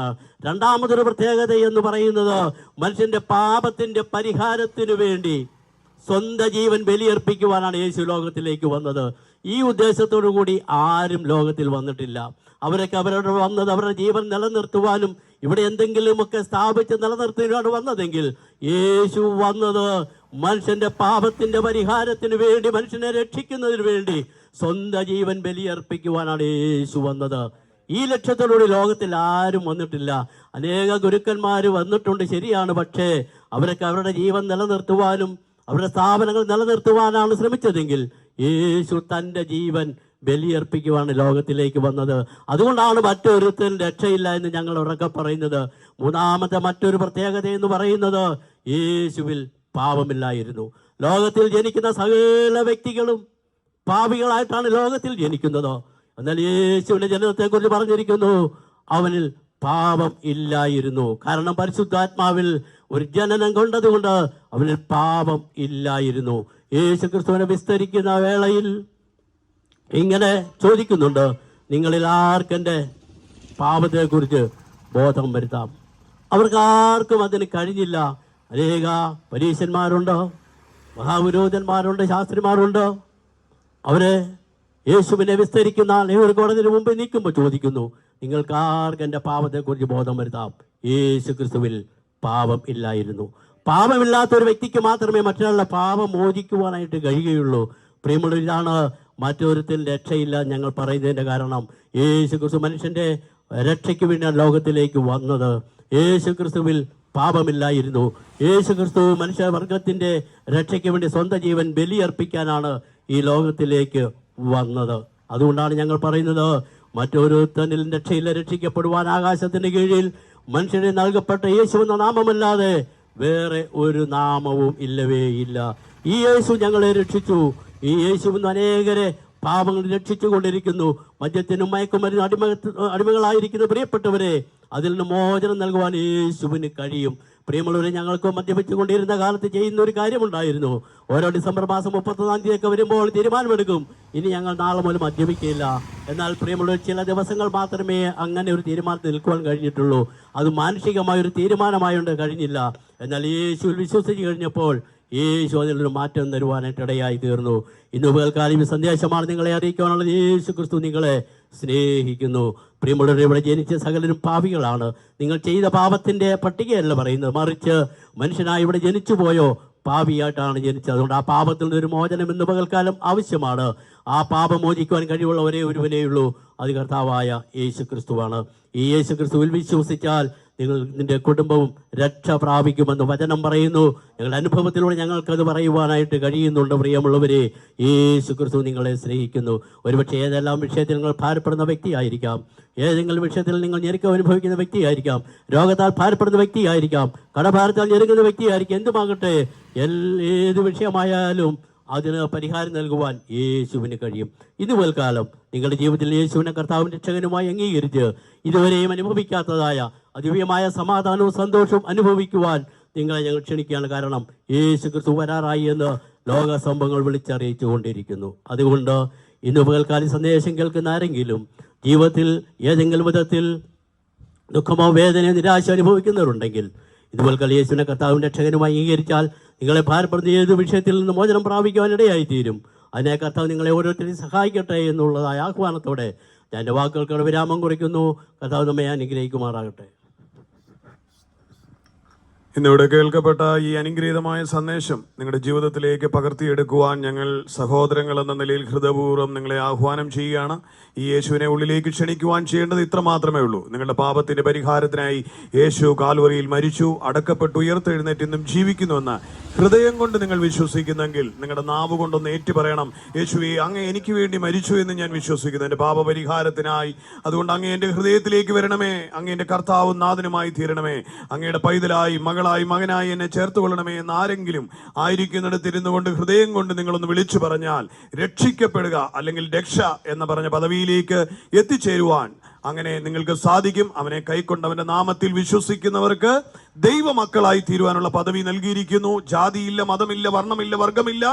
രണ്ടാമതൊരു പ്രത്യേകത എന്ന് പറയുന്നത് മനുഷ്യന്റെ പാപത്തിന്റെ പരിഹാരത്തിനു വേണ്ടി സ്വന്തം ജീവൻ ബലിയർപ്പിക്കുവാനാണ് യേശു ലോകത്തിലേക്ക് വന്നത്. ഈ ഉദ്ദേശത്തോടു കൂടി ആരും ലോകത്തിൽ വന്നിട്ടില്ല. അവരൊക്കെ അവരുടെ വന്നത് അവരുടെ ജീവൻ നിലനിർത്തുവാനും ഇവിടെ എന്തെങ്കിലുമൊക്കെ സ്ഥാപിച്ച് നിലനിർത്തുവാനാണ് വന്നതെങ്കിൽ, യേശു വന്നത് മനുഷ്യന്റെ പാപത്തിന്റെ പരിഹാരത്തിന് വേണ്ടി, മനുഷ്യനെ രക്ഷിക്കുന്നതിന് വേണ്ടി സ്വന്തം ജീവൻ ബലിയർപ്പിക്കുവാനാണ് യേശു വന്നത്. ഈ ലക്ഷ്യത്തോടുകൂടി ലോകത്തിൽ ആരും വന്നിട്ടില്ല. അനേക ഗുരുക്കന്മാർ വന്നിട്ടുണ്ട്, ശരിയാണ്. പക്ഷേ അവരൊക്കെ അവരുടെ ജീവൻ നിലനിർത്തുവാനും അവരുടെ സ്ഥാപനങ്ങൾ നിലനിർത്തുവാനാണ് ശ്രമിച്ചതെങ്കിൽ യേശു തൻ്റെ ജീവൻ ബലിയർപ്പിക്കുവാണ് ലോകത്തിലേക്ക് വന്നത്. അതുകൊണ്ടാണ് മറ്റൊരുത്തരും രക്ഷയില്ല എന്ന് ഞങ്ങൾ ഉറക്കെ പറയുന്നത്. മൂന്നാമത്തെ മറ്റൊരു പ്രത്യേകത എന്ന് പറയുന്നത് യേശുവിൽ പാപമില്ലായിരുന്നു. ലോകത്തിൽ ജനിക്കുന്ന സകല വ്യക്തികളും പാപികളായിട്ടാണ് ലോകത്തിൽ ജനിക്കുന്നത്. എന്നാൽ യേശുവിന്റെ ജനനത്തെക്കുറിച്ച് പറഞ്ഞിരിക്കുന്നു, അവനിൽ പാപം ഇല്ലായിരുന്നു. കാരണം പരിശുദ്ധാത്മാവിൽ ഒരു ജനനം കൊണ്ടതുകൊണ്ട് അവനിൽ പാപം ഇല്ലായിരുന്നു. യേശു ക്രിസ്തുവിനെ വിസ്തരിക്കുന്ന വേളയിൽ ഇങ്ങനെ ചോദിക്കുന്നുണ്ട്: നിങ്ങളിൽ ആർക്കെൻ്റെ പാപത്തെക്കുറിച്ച് ബോധം വരുത്താം? അവർക്കാർക്കും അതിന് കഴിഞ്ഞില്ല. അനേക പരീശന്മാരുണ്ട്, മഹാപുരോഹിതന്മാരുണ്ട്, ശാസ്ത്രിമാരുണ്ട്. അവരെ യേശുവിനെ വിസ്തരിക്കുന്ന ഒരു കോടതിന് മുമ്പ് നിൽക്കുമ്പോൾ ചോദിക്കുന്നു: നിങ്ങൾക്ക് ആർക്കും എൻ്റെ പാപത്തെക്കുറിച്ച് ബോധം വരുത്താം? യേശു ക്രിസ്തുവിൽ പാപം ഇല്ലായിരുന്നു. പാപമില്ലാത്ത ഒരു വ്യക്തിക്ക് മാത്രമേ മറ്റൊരാളുടെ പാപം മോചിക്കുവാനായിട്ട് കഴിയുകയുള്ളൂ. പ്രിയമുള്ള, ഇതാണ് മറ്റൊരുത്തിൽ രക്ഷയില്ല ഞങ്ങൾ പറയുന്നതിൻ്റെ കാരണം. യേശു ക്രിസ്തു മനുഷ്യൻ്റെ രക്ഷയ്ക്ക് വേണ്ടിയാണ് ലോകത്തിലേക്ക് വന്നത്. യേശു ക്രിസ്തുവിൽ പാപമില്ലായിരുന്നു. യേശു ക്രിസ്തു മനുഷ്യവർഗത്തിൻ്റെ രക്ഷയ്ക്ക് വേണ്ടി സ്വന്തം ജീവൻ ബലിയർപ്പിക്കാനാണ് ഈ ലോകത്തിലേക്ക് വന്നത്. അതുകൊണ്ടാണ് ഞങ്ങൾ പറയുന്നത്, മറ്റൊരുത്തനിൽ രക്ഷയില്ല, രക്ഷിക്കപ്പെടുവാൻ ആകാശത്തിന് കീഴിൽ മനുഷ്യനെ നൽകപ്പെട്ട യേശു എന്ന നാമമല്ലാതെ വേറെ ഒരു നാമവും ഇല്ലവേ ഇല്ല. ഈ യേശു ഞങ്ങളെ രക്ഷിച്ചു. ഈ യേശു ഇന്ന് അനേകരെ പാപങ്ങൾ രക്ഷിച്ചു കൊണ്ടിരിക്കുന്നു. മദ്യത്തിനും മയക്കുമരുന്ന് അടിമകളായിരിക്കുന്ന പ്രിയപ്പെട്ടവരെ അതിൽ നിന്ന് മോചനം നൽകുവാൻ യേശുവിന് കഴിയും. പ്രിയമുള്ളവരെ, ഞങ്ങൾക്ക് മദ്യപിച്ചു കൊണ്ടിരുന്ന കാലത്ത് ചെയ്യുന്ന ഒരു കാര്യമുണ്ടായിരുന്നു. ഓരോ ഡിസംബർ മാസം 31-ാം തീയതിയൊക്കെ വരുമ്പോൾ തീരുമാനമെടുക്കും, ഇനി ഞങ്ങൾ നാളെ മുതൽ മദ്യപിക്കില്ല. എന്നാൽ പ്രിയമുള്ളവർ, ചില ദിവസങ്ങൾ മാത്രമേ അങ്ങനെ ഒരു തീരുമാനത്തിൽ നിൽക്കുവാൻ കഴിഞ്ഞിട്ടുള്ളൂ. അത് മാനുഷികമായൊരു തീരുമാനമായുണ്ട് കഴിഞ്ഞില്ല. എന്നാൽ യേശുവിൽ വിശ്വസിച്ച് കഴിഞ്ഞപ്പോൾ യേശു അതിലൊരു മാറ്റം തരുവാനായിട്ട് ഇടയായി തീർന്നു. ഇന്ന് പകൽക്കാലം ഈ സന്ദേശമാണ് നിങ്ങളെ അറിയിക്കാനുള്ളത്. യേശു ക്രിസ്തു നിങ്ങളെ സ്നേഹിക്കുന്നു. പ്രിയമുള്ളവരെ, ഇവിടെ ജനിച്ച സകലരും പാപികളാണ്. നിങ്ങൾ ചെയ്ത പാപത്തിൻ്റെ പട്ടികയല്ല പറയുന്നത്, മറിച്ച് മനുഷ്യനായി ഇവിടെ ജനിച്ചു പോയോ പാപിയായിട്ടാണ് ജനിച്ചത്. അതുകൊണ്ട് ആ പാപത്തിൽ നിന്നൊരു മോചനം ഇന്ന് പകൽക്കാലം ആവശ്യമാണ്. ആ പാപം മോചിക്കുവാൻ കഴിവുള്ള ഒരേ ഒരുവനേ ഉള്ളൂ, അത് കർത്താവായ യേശു ക്രിസ്തുവാണ്. ഈ യേശു ക്രിസ്തുവിൽ വിശ്വസിച്ചാൽ നിന്റെ കുടുംബവും രക്ഷ പ്രാപിക്കുമെന്ന് വചനം പറയുന്നു. ഞങ്ങളുടെ അനുഭവത്തിലൂടെ ഞങ്ങൾക്കത് പറയുവാനായിട്ട് കഴിയുന്നുണ്ട്. പ്രിയമുള്ളവരെ, യേശു ക്രിസ്തു നിങ്ങളെ സ്നേഹിക്കുന്നു. ഒരുപക്ഷെ ഏതെല്ലാം വിഷയത്തിൽ നിങ്ങൾ ഭാരപ്പെടുന്ന വ്യക്തിയായിരിക്കാം, ഏതെങ്കിലും വിഷയത്തിൽ നിങ്ങൾ ഞെരുക്കം അനുഭവിക്കുന്ന വ്യക്തിയായിരിക്കാം, രോഗത്താൽ ഭാരപ്പെടുന്ന വ്യക്തിയായിരിക്കാം, കടഭാരത്താൽ ഞെരുക്കുന്ന വ്യക്തിയായിരിക്കും. എന്തുമാകട്ടെ, ഏത് വിഷയമായാലും അതിന് പരിഹാരം നൽകുവാൻ യേശുവിന് കഴിയും. ഇതുപോൽക്കാലം നിങ്ങളുടെ ജീവിതത്തിൽ യേശുവിനെ കർത്താവിൻ്റെ രക്ഷകനുമായി അംഗീകരിച്ച് ഇതുവരെയും അനുഭവിക്കാത്തതായ ദിവ്യമായ സമാധാനവും സന്തോഷവും അനുഭവിക്കുവാൻ നിങ്ങളെ ഞങ്ങൾ ക്ഷണിക്കുകയാണ്. കാരണം യേശു ക്രിസ്തു വരാറായി എന്ന് ലോക സംഭവങ്ങൾ വിളിച്ചറിയിച്ചു കൊണ്ടിരിക്കുന്നു. അതുകൊണ്ട് ഇന്ന് പകൽക്കാലം സന്ദേശം കേൾക്കുന്ന ആരെങ്കിലും ജീവിതത്തിൽ ഏതെങ്കിലും വിധത്തിൽ ദുഃഖമോ വേദനയോ നിരാശ അനുഭവിക്കുന്നവരുണ്ടെങ്കിൽ ഇതുപോൽക്കാലം യേശുവിനെ കർത്താവിൻ്റെ രക്ഷകനുമായി അംഗീകരിച്ചാൽ നിങ്ങളെ ഭാരപ്പെടുന്ന ഏത് വിഷയത്തിൽ നിന്ന് മോചനം പ്രാപിക്കുവാനിടയായി തീരും. അതിനെ കർത്താവ് നിങ്ങളെ ഓരോരുത്തരെയും സഹായിക്കട്ടെ എന്നുള്ളതായ ആഹ്വാനത്തോടെ ഞാൻ എൻ്റെ വാക്കുകൾക്ക് വിരാമം കുറിക്കുന്നു. കർത്താവ് നമ്മെ അനുഗ്രഹിക്കുമാറാകട്ടെ. ഇന്നിവിടെ കേൾക്കപ്പെട്ട ഈ അനുഗ്രഹീതമായ സന്ദേശം നിങ്ങളുടെ ജീവിതത്തിലേക്ക് പകർത്തിയെടുക്കുവാൻ ഞങ്ങൾ സഹോദരങ്ങൾ എന്ന നിലയിൽ ഹൃദയപൂർവ്വം നിങ്ങളെ ആഹ്വാനം ചെയ്യുകയാണ്. ഈ യേശുവിനെ ഉള്ളിലേക്ക് ക്ഷണിക്കുവാൻ ചെയ്യേണ്ടത് ഇത്ര മാത്രമേ ഉള്ളൂ. നിങ്ങളുടെ പാപത്തിന്റെ പരിഹാരത്തിനായി യേശു കാൽവറിയിൽ മരിച്ചു, അടക്കപ്പെട്ടു, ഉയർത്തെഴുന്നേറ്റ് ഇന്നും ജീവിക്കുന്നുവെന്ന് ഹൃദയം കൊണ്ട് നിങ്ങൾ വിശ്വസിക്കുന്നെങ്കിൽ നിങ്ങളുടെ നാവ് കൊണ്ടൊന്ന് ഏറ്റു പറയണം, യേശുവേ, അങ്ങ് എനിക്ക് വേണ്ടി മരിച്ചു എന്ന് ഞാൻ വിശ്വസിക്കുന്നു, എൻ്റെ പാപപരിഹാരത്തിനായി. അതുകൊണ്ട് അങ്ങ് എൻ്റെ ഹൃദയത്തിലേക്ക് വരണമേ, അങ്ങ് എൻ്റെ കർത്താവും നാഥനുമായി തീരണമേ, അങ്ങയുടെ പൈതലായി മകളായി മകനായി എന്നെ ചേർത്തുകൊള്ളണമേ എന്ന് ആരെങ്കിലും ആയിരിക്കുന്നിടത്തിരുന്നു കൊണ്ട് ഹൃദയം കൊണ്ട് നിങ്ങളൊന്ന് വിളിച്ചു പറഞ്ഞാൽ രക്ഷിക്കപ്പെടുക, അല്ലെങ്കിൽ രക്ഷ എന്ന് പറഞ്ഞ പദവിയിലേക്ക് എത്തിച്ചേരുവാൻ അങ്ങനെ നിങ്ങൾക്ക് സാധിക്കും. അവനെ കൈക്കൊണ്ട് അവന്റെ നാമത്തിൽ വിശ്വസിക്കുന്നവർക്ക് ദൈവമക്കളായി തീരുവാനുള്ള പദവി നൽകിയിരിക്കുന്നു. ജാതിയില്ല, മതമില്ല, വർണ്ണമില്ല, വർഗമില്ല,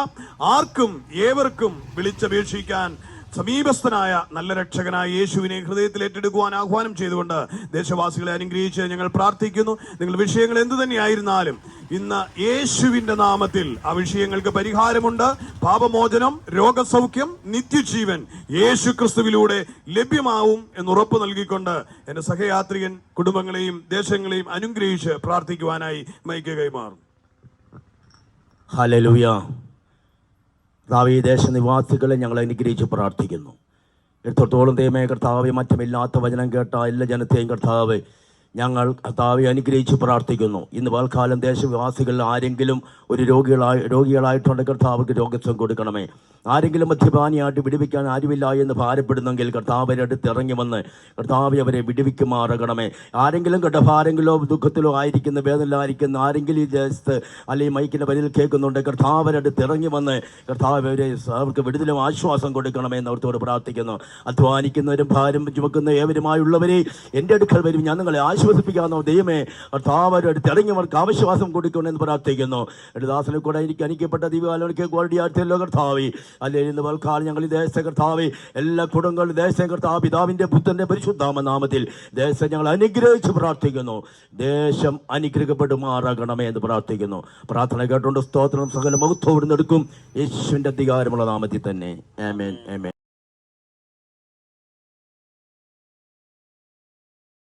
ആർക്കും ഏവർക്കും വിളിച്ചപേക്ഷിക്കാൻ സമീപസ്ഥനായ നല്ല രക്ഷകനായ യേശുവിനെ ഹൃദയത്തിൽ ഏറ്റെടുക്കുവാൻ ആഹ്വാനം ചെയ്തുകൊണ്ട് ദേശവാസികളെ അനുഗ്രഹിച്ച് ഞങ്ങൾ പ്രാർത്ഥിക്കുന്നു. നിങ്ങളുടെ വിഷയങ്ങൾ എന്തു തന്നെയായിരുന്നാലും ഇന്ന് യേശുവിന്റെ നാമത്തിൽ ആ വിഷയങ്ങൾക്ക് പരിഹാരമുണ്ട്. പാപമോചനം, രോഗസൗഖ്യം, നിത്യജീവൻ യേശു ക്രിസ്തുവിലൂടെ ലഭ്യമാവും എന്ന് ഉറപ്പ് നൽകിക്കൊണ്ട് എന്റെ സഹയാത്രികൻ കുടുംബങ്ങളെയും ദേശങ്ങളെയും അനുഗ്രഹിച്ച് പ്രാർത്ഥിക്കുവാനായി മൈക്ക് കൈമാറും. ഹല്ലേലൂയ. കർത്താവേ, ഈ ദേശനിവാസികളെ ഞങ്ങൾ അനുഗ്രഹിച്ച് പ്രാർത്ഥിക്കുന്നു. എത്രത്തോളം ദൈവമേ കർത്താവേ, മറ്റമില്ലാത്ത വചനം കേട്ട എല്ലാ ജനത്തെയും കർത്താവേ ഞങ്ങൾ കർത്താവെ അനുഗ്രഹിച്ച് പ്രാർത്ഥിക്കുന്നു. ഇന്ന് പൽക്കാലം ദേശവാസികൾ ആരെങ്കിലും ഒരു രോഗികളായിട്ടുണ്ടെങ്കിൽ കർത്താവർക്ക് രോഗസുഖം കൊടുക്കണമേ. ആരെങ്കിലും മദ്യപാനിയായിട്ട് വിടുവിക്കാൻ ആരുമില്ല എന്ന് ഭാരപ്പെടുന്നെങ്കിൽ കർത്താവരെ അടുത്ത് ഇറങ്ങി വന്ന് കർത്താവെ അവരെ വിടുവിക്കുമാറകണമേ. ആരെങ്കിലും കടഭാരങ്കിലോ ദുഃഖത്തിലോ ആയിരിക്കുന്ന, വേദനയിലായിരിക്കുന്ന ആരെങ്കിലും ഈ ദേശത്ത് അല്ലെങ്കിൽ മൈക്കിൻ്റെ വരിയിൽ കേൾക്കുന്നുണ്ട്, കർത്താവരെ അടുത്ത് ഇറങ്ങി വന്ന് കർത്താവ് അവർക്ക് വിടുതലും ആശ്വാസം കൊടുക്കണമേ എന്ന് അവർത്തോട് പ്രാർത്ഥിക്കുന്നു. അധ്വാനിക്കുന്നവരും ഭാരം ചുമക്കുന്ന ഏവരുമായുള്ളവരെ എൻ്റെ അടുക്കൽ വരും, ഞാൻ നിങ്ങളെ ആശ്വസിപ്പിക്കാവുന്ന ദൈവമേ കർത്താവരുടെ അടുത്ത് ഇറങ്ങിയവർക്ക് ആശ്വാസം കൊടുക്കണമെന്ന് പ്രാർത്ഥിക്കുന്നു. എൻ്റെ ദാസനെ കൂടെ എനിക്ക് അനുഗ്രഹിക്കപ്പെട്ട ദീപാലോനിക്ക് കോടിയാഴ്ചയല്ലോ കർത്താവേ, അല്ലെ ഇന്ന് പൽക്കാലം ഞങ്ങൾ ഈ ദേശ കർത്താവെ എല്ലാ കുടുംബങ്ങളും ദേശം കർത്താവ് പിതാവിൻ്റെ പുത്രൻ്റെ പരിശുദ്ധാമ നാമത്തിൽ ദേശം ഞങ്ങൾ അനുഗ്രഹിച്ച് പ്രാർത്ഥിക്കുന്നു. ദേശം അനുഗ്രഹിക്കപ്പെടുമാറാകണമേ എന്ന് പ്രാർത്ഥിക്കുന്നു. പ്രാർത്ഥന കേട്ടുകൊണ്ട് സ്തോത്രം സകല മഹത്വം എടുക്കും യേശുവിൻ്റെ അധികാരമുള്ള നാമത്തിൽ തന്നെ. ആമേൻ, ആമേൻ.